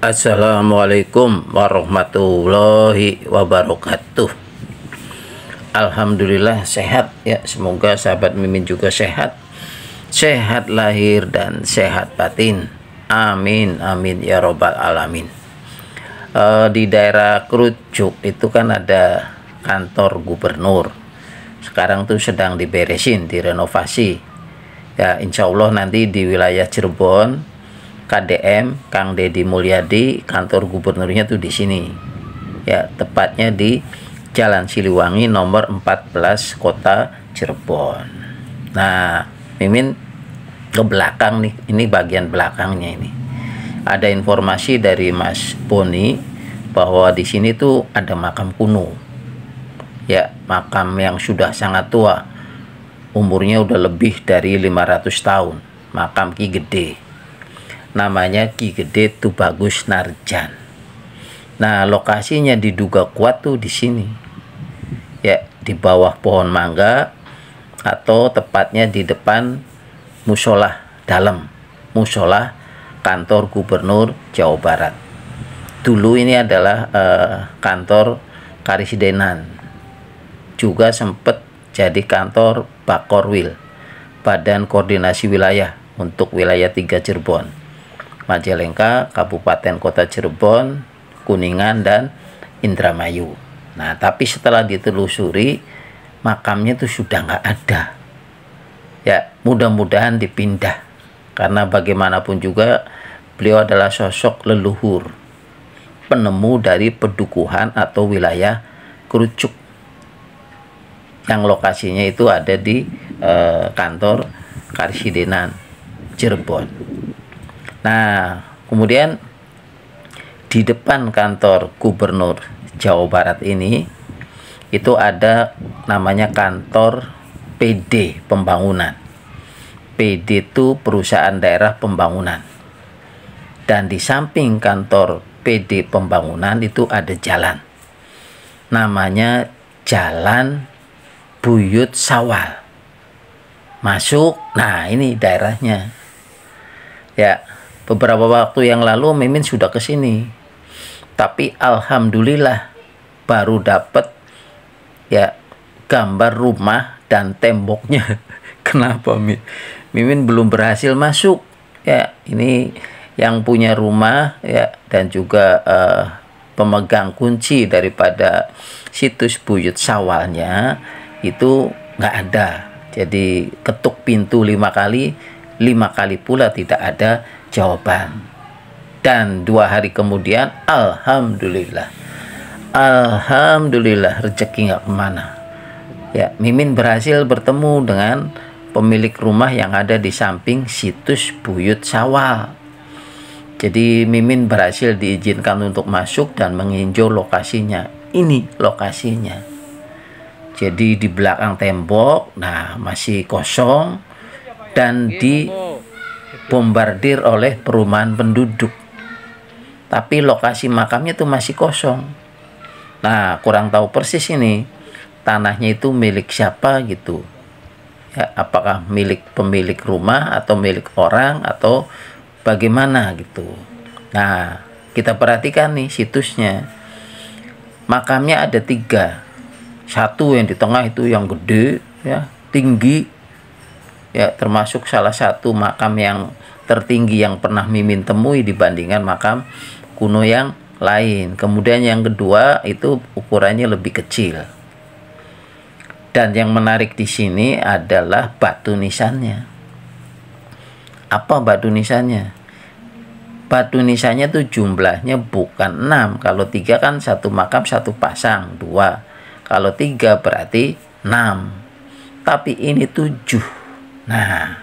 Assalamualaikum warahmatullahi wabarakatuh. Alhamdulillah sehat ya. Semoga sahabat Mimin juga sehat. Sehat lahir dan sehat batin. Amin amin ya robbal alamin. Di daerah Krucuk itu kan ada kantor gubernur. Sekarang tuh sedang diberesin, direnovasi. Ya insya Allah nanti di wilayah Cirebon KDM Kang Deddy Mulyadi, kantor gubernurnya tuh di sini. Ya, tepatnya di Jalan Siliwangi nomor 14 Kota Cirebon. Nah, Mimin ke belakang nih, ini bagian belakangnya ini. Ada informasi dari Mas Boni bahwa di sini tuh ada makam kuno. Ya, makam yang sudah sangat tua. Umurnya udah lebih dari 500 tahun. Makam Ki Gede. Namanya Ki Gede Tubagus Narjan. Nah, lokasinya diduga kuat tuh di sini. Ya, di bawah pohon mangga atau tepatnya di depan musola dalam musola kantor gubernur Jawa Barat. Dulu ini adalah kantor Karisidenan. Juga sempat jadi kantor Bakorwil, Badan Koordinasi Wilayah untuk wilayah 3 Cirebon. Majalengka, Kabupaten Kota Cirebon, Kuningan, dan Indramayu. Nah, tapi setelah ditelusuri, makamnya itu sudah nggak ada. Ya, mudah-mudahan dipindah. Karena bagaimanapun juga, beliau adalah sosok leluhur, penemu dari pedukuhan atau wilayah Krucuk. Yang lokasinya itu ada di kantor Karisidenan, Cirebon. Nah, kemudian di depan kantor gubernur Jawa Barat ini itu ada namanya kantor PD Pembangunan. PD itu perusahaan daerah pembangunan. Dan di samping kantor PD Pembangunan itu ada jalan. Namanya Jalan Buyut Sawal. Masuk, nah ini daerahnya. Ya, beberapa waktu yang lalu Mimin sudah ke sini. Tapi alhamdulillah baru dapat ya gambar rumah dan temboknya. Kenapa Mimin belum berhasil masuk? Ya, ini yang punya rumah ya dan juga pemegang kunci daripada situs Buyut Sawalnya itu nggak ada. Jadi ketuk pintu 5 kali, 5 kali pula tidak ada jawaban. Dan 2 hari kemudian alhamdulillah rezeki nggak kemana ya. Mimin berhasil bertemu dengan pemilik rumah yang ada di samping situs Buyut Sawal. Jadi Mimin berhasil diizinkan untuk masuk dan menginjau lokasinya. Ini lokasinya. Jadi di belakang tembok, nah masih kosong dan dibombardir oleh perumahan penduduk. Tapi lokasi makamnya itu masih kosong. Nah, kurang tahu persis ini tanahnya itu milik siapa gitu. Ya, apakah milik pemilik rumah atau milik orang atau bagaimana gitu. Nah, kita perhatikan nih situsnya. Makamnya ada 3. Satu yang di tengah itu yang gede ya, tinggi. Ya, termasuk salah satu makam yang tertinggi yang pernah Mimin temui dibandingkan makam kuno yang lain. Kemudian yang kedua itu ukurannya lebih kecil. Dan yang menarik di sini adalah batu nisannya. Apa batu nisannya? Batu nisannya tuh jumlahnya bukan 6. Kalau 3 kan satu makam satu pasang, 2. Kalau 3 berarti 6. Tapi ini 7. Nah,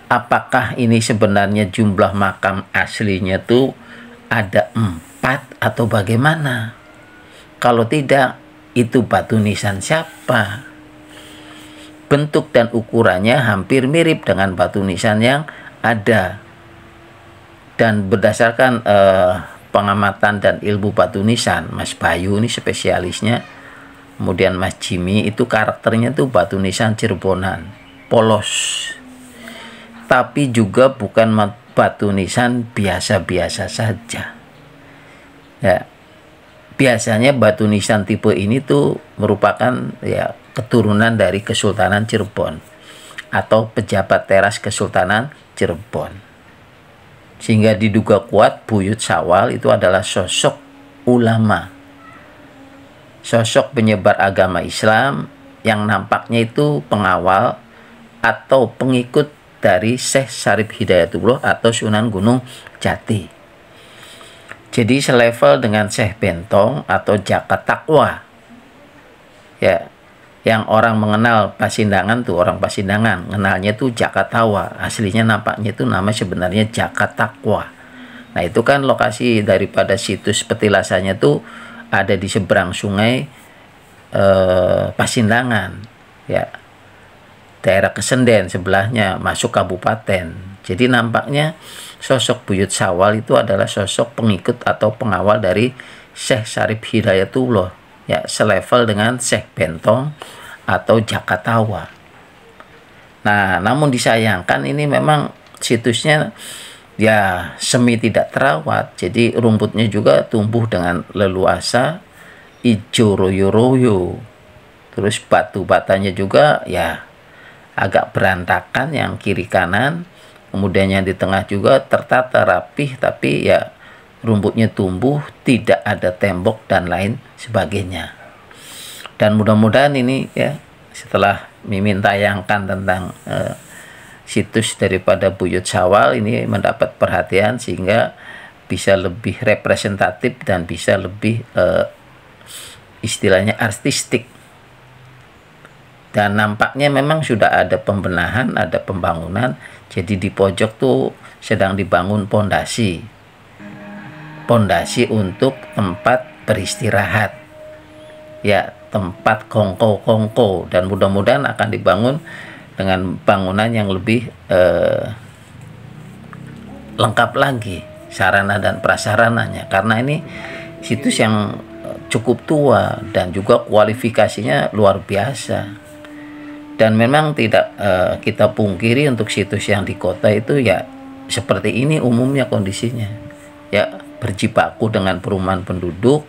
apakah ini sebenarnya jumlah makam aslinya tuh ada 4 atau bagaimana? Kalau tidak, itu batu nisan siapa? Bentuk dan ukurannya hampir mirip dengan batu nisan yang ada. Dan berdasarkan pengamatan dan ilmu batu nisan, Mas Bayu ini spesialisnya, kemudian Mas Jimmy itu karakternya tuh batu nisan Cirebonan, polos. Tapi juga bukan batu nisan biasa-biasa saja. Ya, biasanya batu nisan tipe ini tuh merupakan ya keturunan dari Kesultanan Cirebon atau pejabat teras Kesultanan Cirebon. Sehingga diduga kuat Buyut Syawal itu adalah sosok ulama, sosok penyebar agama Islam yang nampaknya itu pengawal atau pengikut dari Syekh Syarif Hidayatullah atau Sunan Gunung Jati. Jadi selevel dengan Syekh Bentong atau Jaka Takwa. Ya, yang orang mengenal Pasindangan tuh orang Pasindangan, kenalnya tuh Jaka Tawa. Aslinya nampaknya itu nama sebenarnya Jaka Takwa. Nah, itu kan lokasi daripada situs petilasannya tuh ada di seberang sungai Pasindangan. Ya. Daerah Kesenden sebelahnya masuk kabupaten. Jadi nampaknya sosok Buyut Syawal itu adalah sosok pengikut atau pengawal dari Syekh Syarif Hidayatullah, ya selevel dengan Syekh Bentong atau Jaka Tawa. Nah, namun disayangkan ini memang situsnya ya semi tidak terawat. Jadi rumputnya juga tumbuh dengan leluasa, hijau royo-royo. Terus batu-batanya juga ya agak berantakan yang kiri kanan. Kemudian yang di tengah juga tertata rapih, tapi ya rumputnya tumbuh, tidak ada tembok dan lain sebagainya. Dan mudah-mudahan ini ya setelah Mimin tayangkan tentang situs daripada Buyut Syawal ini mendapat perhatian sehingga bisa lebih representatif dan bisa lebih istilahnya artistik. Dan nampaknya memang sudah ada pembenahan, ada pembangunan. Jadi di pojok tuh sedang dibangun pondasi. Pondasi untuk tempat beristirahat. Ya, tempat kongko-kongko. Dan mudah-mudahan akan dibangun dengan bangunan yang lebih lengkap lagi sarana dan prasarananya. Karena ini situs yang cukup tua dan juga kualifikasinya luar biasa. Dan memang tidak kita pungkiri untuk situs yang di kota itu ya seperti ini umumnya kondisinya. Ya, berjibaku dengan perumahan penduduk,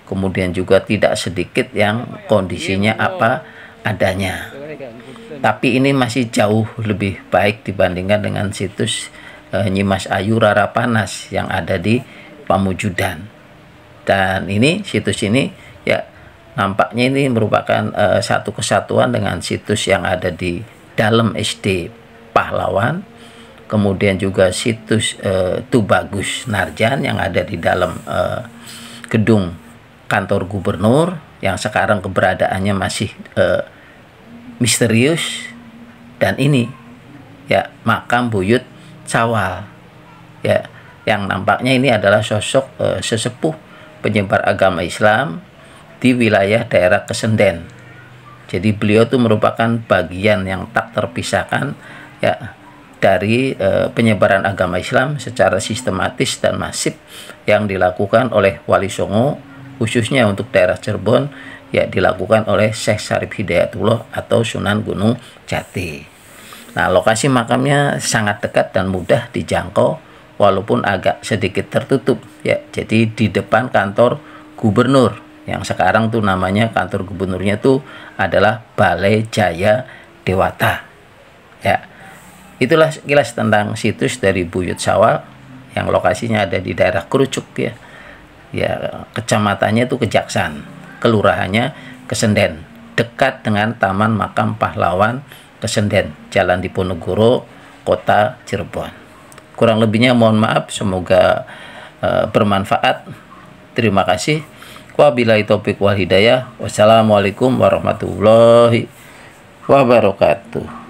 kemudian juga tidak sedikit yang kondisinya apa adanya. Tapi ini masih jauh lebih baik dibandingkan dengan situs Nyimas Ayu Rara Panas yang ada di Pamujudan. Dan ini situs ini ya nampaknya ini merupakan satu kesatuan dengan situs yang ada di dalam SD Pahlawan, kemudian juga situs Tubagus Narjan yang ada di dalam gedung kantor gubernur yang sekarang keberadaannya masih misterius. Dan ini ya makam Buyut Syawal ya yang nampaknya ini adalah sosok sesepuh penyebar agama Islam di wilayah daerah Kesenden. Jadi beliau itu merupakan bagian yang tak terpisahkan ya dari penyebaran agama Islam secara sistematis dan masif yang dilakukan oleh Wali Songo, khususnya untuk daerah Cirebon ya dilakukan oleh Syekh Syarif Hidayatullah atau Sunan Gunung Jati. Nah, lokasi makamnya sangat dekat dan mudah dijangkau walaupun agak sedikit tertutup ya. Jadi di depan kantor gubernur yang sekarang tuh namanya kantor gubernurnya tuh adalah Balai Jaya Dewata. Ya. Itulah sekilas tentang situs dari Buyut Syawal yang lokasinya ada di daerah Kerucuk ya. Ya, kecamatannya itu Kejaksan, kelurahannya Kesenden, dekat dengan Taman Makam Pahlawan Kesenden, Jalan Diponegoro, Kota Cirebon. Kurang lebihnya mohon maaf, semoga bermanfaat. Terima kasih. Wabillahi taufiq wal hidayah. Wassalamualaikum warahmatullahi wabarakatuh.